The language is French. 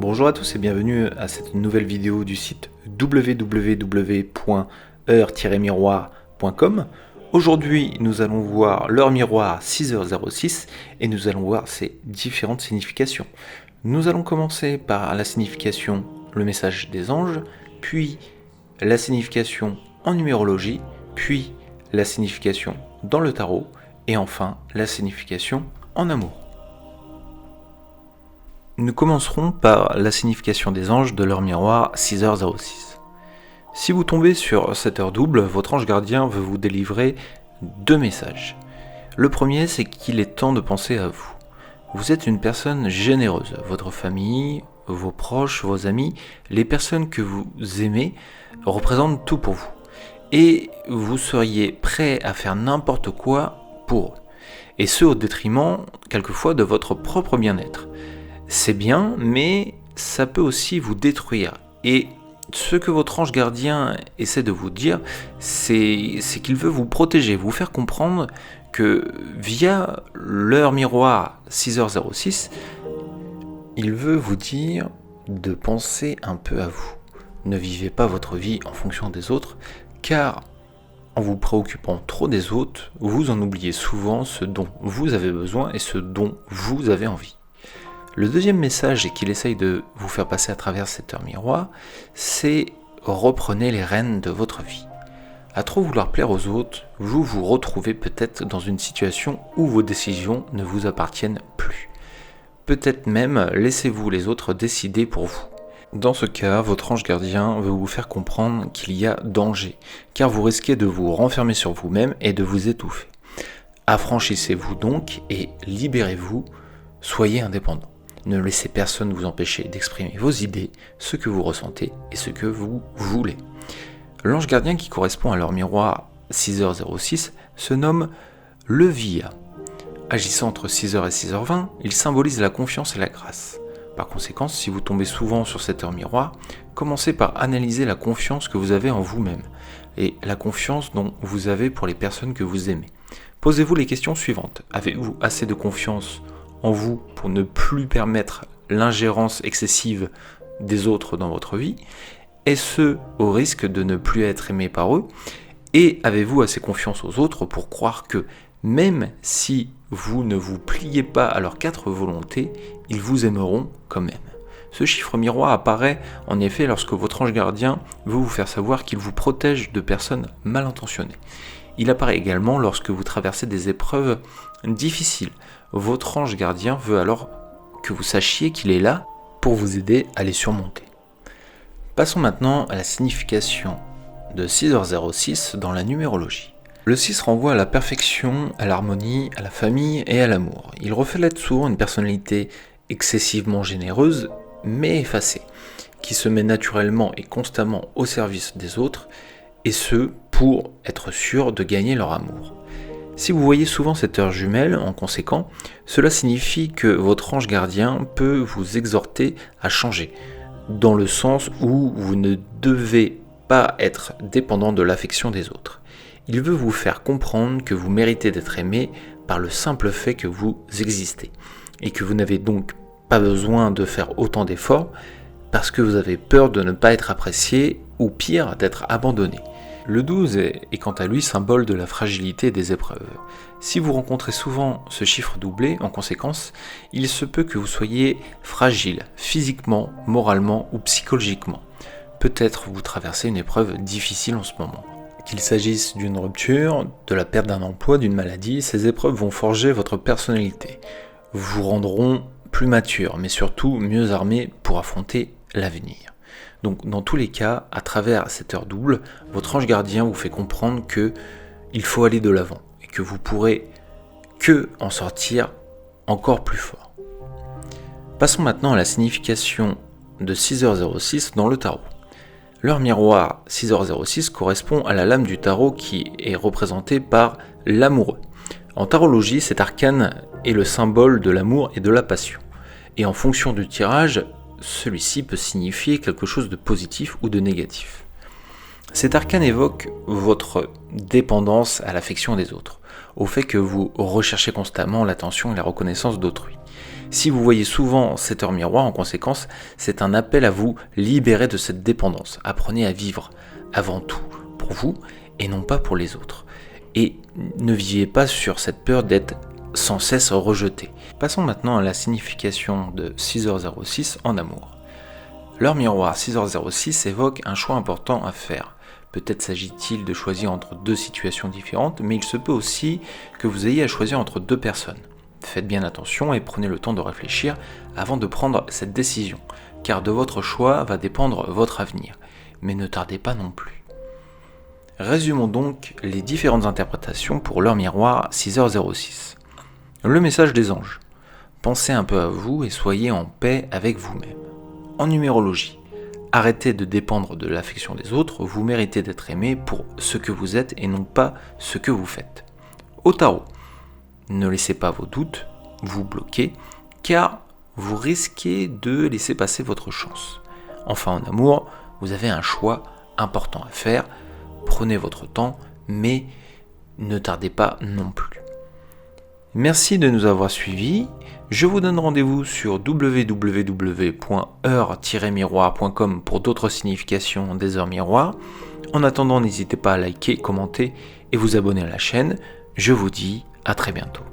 Bonjour à tous et bienvenue à cette nouvelle vidéo du site www.heure-miroir.com. Aujourd'hui, nous allons voir l'heure miroir 6h06 et nous allons voir ses différentes significations. Nous allons commencer par la signification le message des anges, puis la signification en numérologie, puis la signification dans le tarot et enfin la signification en amour. Nous commencerons par la signification des anges de l'heure miroir 6h06. Si vous tombez sur cette heure double, votre ange gardien veut vous délivrer deux messages. Le premier, c'est qu'il est temps de penser à vous. Vous êtes une personne généreuse. Votre famille, vos proches, vos amis, les personnes que vous aimez représentent tout pour vous. Et vous seriez prêt à faire n'importe quoi pour eux. Et ce au détriment, quelquefois, de votre propre bien-être. C'est bien, mais ça peut aussi vous détruire. Et ce que votre ange gardien essaie de vous dire, c'est qu'il veut vous protéger, vous faire comprendre que via l'heure miroir 6h06, il veut vous dire de penser un peu à vous. Ne vivez pas votre vie en fonction des autres, car en vous préoccupant trop des autres, vous en oubliez souvent ce dont vous avez besoin et ce dont vous avez envie. Le deuxième message qu'il essaye de vous faire passer à travers cette heure miroir, c'est reprenez les rênes de votre vie. À trop vouloir plaire aux autres, vous vous retrouvez peut-être dans une situation où vos décisions ne vous appartiennent plus. Peut-être même laissez-vous les autres décider pour vous. Dans ce cas, votre ange gardien veut vous faire comprendre qu'il y a danger, car vous risquez de vous renfermer sur vous-même et de vous étouffer. Affranchissez-vous donc et libérez-vous, soyez indépendant. Ne laissez personne vous empêcher d'exprimer vos idées, ce que vous ressentez et ce que vous voulez. L'ange gardien qui correspond à l'heure miroir 6h06 se nomme le Via. Agissant entre 6h et 6h20, il symbolise la confiance et la grâce. Par conséquent, si vous tombez souvent sur cette heure miroir, commencez par analyser la confiance que vous avez en vous-même et la confiance dont vous avez pour les personnes que vous aimez. Posez-vous les questions suivantes. Avez-vous assez de confiance en vous pour ne plus permettre l'ingérence excessive des autres dans votre vie, et ce au risque de ne plus être aimé par eux, et avez-vous assez confiance aux autres pour croire que même si vous ne vous pliez pas à leurs quatre volontés, ils vous aimeront quand même. Ce chiffre miroir apparaît en effet lorsque votre ange gardien veut vous faire savoir qu'il vous protège de personnes mal intentionnées. Il apparaît également lorsque vous traversez des épreuves difficiles. Votre ange gardien veut alors que vous sachiez qu'il est là pour vous aider à les surmonter. Passons maintenant à la signification de 6h06 dans la numérologie. Le 6 renvoie à la perfection, à l'harmonie, à la famille et à l'amour. Il reflète souvent une personnalité excessivement généreuse, mais effacée, qui se met naturellement et constamment au service des autres, et ce, pour être sûr de gagner leur amour. Si vous voyez souvent cette heure jumelle, en conséquent, cela signifie que votre ange gardien peut vous exhorter à changer, dans le sens où vous ne devez pas être dépendant de l'affection des autres. Il veut vous faire comprendre que vous méritez d'être aimé par le simple fait que vous existez, et que vous n'avez donc pas besoin de faire autant d'efforts parce que vous avez peur de ne pas être apprécié ou pire d'être abandonné. Le 12 est quant à lui symbole de la fragilité des épreuves. Si vous rencontrez souvent ce chiffre doublé, en conséquence, il se peut que vous soyez fragile, physiquement, moralement ou psychologiquement. Peut-être vous traversez une épreuve difficile en ce moment. Qu'il s'agisse d'une rupture, de la perte d'un emploi, d'une maladie, ces épreuves vont forger votre personnalité, vous rendront plus mature, mais surtout mieux armé pour affronter l'avenir. Donc dans tous les cas, à travers cette heure double, votre ange gardien vous fait comprendre que il faut aller de l'avant et que vous pourrez que en sortir encore plus fort. Passons maintenant à la signification de 6h06 dans le tarot. L'heure miroir 6h06 correspond à la lame du tarot qui est représentée par l'amoureux. En tarologie, cet arcane est le symbole de l'amour et de la passion. Et en fonction du tirage, celui-ci peut signifier quelque chose de positif ou de négatif. Cet arcane évoque votre dépendance à l'affection des autres, au fait que vous recherchez constamment l'attention et la reconnaissance d'autrui. Si vous voyez souvent cette heure miroir, en conséquence, c'est un appel à vous libérer de cette dépendance. Apprenez à vivre avant tout pour vous et non pas pour les autres. Et ne vivez pas sur cette peur d'être sans cesse rejeté. Passons maintenant à la signification de 6h06 en amour. L'heure miroir 6h06 évoque un choix important à faire. Peut-être s'agit-il de choisir entre deux situations différentes, mais il se peut aussi que vous ayez à choisir entre deux personnes. Faites bien attention et prenez le temps de réfléchir avant de prendre cette décision, car de votre choix va dépendre votre avenir. Mais ne tardez pas non plus. Résumons donc les différentes interprétations pour l'heure miroir 6h06. Le message des anges. Pensez un peu à vous et soyez en paix avec vous-même. En numérologie, arrêtez de dépendre de l'affection des autres, vous méritez d'être aimé pour ce que vous êtes et non pas ce que vous faites. Au tarot, ne laissez pas vos doutes vous bloquer, car vous risquez de laisser passer votre chance. Enfin, en amour, vous avez un choix important à faire. Prenez votre temps, mais ne tardez pas non plus. Merci de nous avoir suivis. Je vous donne rendez-vous sur www.heure-miroir.com pour d'autres significations des heures miroirs. En attendant, n'hésitez pas à liker, commenter et vous abonner à la chaîne. Je vous dis à très bientôt.